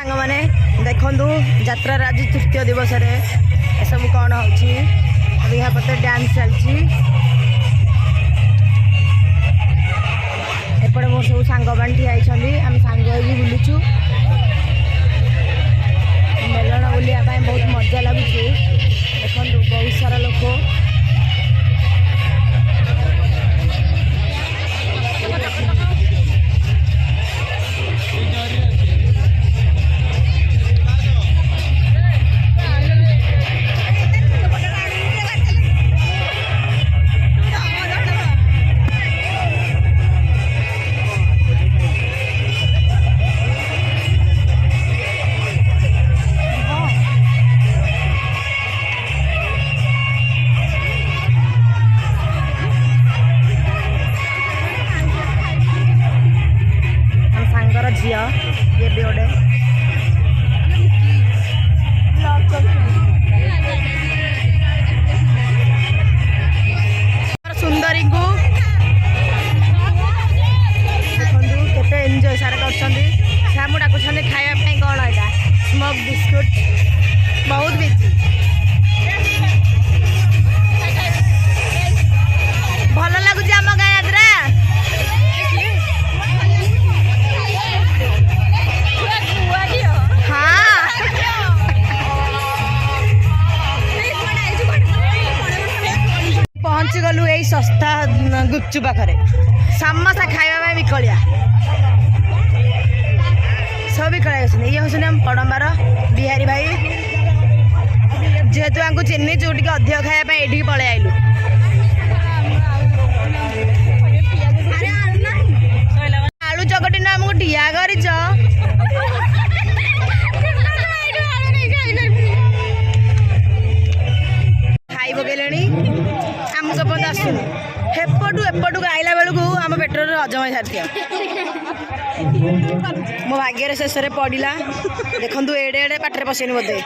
सांग मैंने देखु यात्रा आज तृतीय दिवस सब कौन हो पते डांस चलती एपटे मोर सब सांग मान ठियाई आम सांग बुलुचु मेलन बुलिया बहुत मजा लगुच देखो बहुत सारा लोक झी ये भी गोटे सुंदरी को देखु केते एंजॉय सारा कर डाकुं खायापी कौन है स्मोक बिस्कुट बहुत बिजी भल लगुच आम गाँ यात्रा पहुँची गलु यही सस्ता गुपचु पाखे समोसा खावा विकलिया सब विकलिया ये हूँ आम पड़म्बार बिहारी भाई जेहेतु आमको चिन्ह चुटी अधिक खायापी ये पलि आइलु आलू चकटी ना आमको ठिया कर खाई पकड़े आमको एपर्त आसुनि हेपटू एपटू आइला बेलू आम पेटर हजम सारी मो भाग्य शेष पड़ा देखु एड़े एड़े पाटे पशेनि बोधे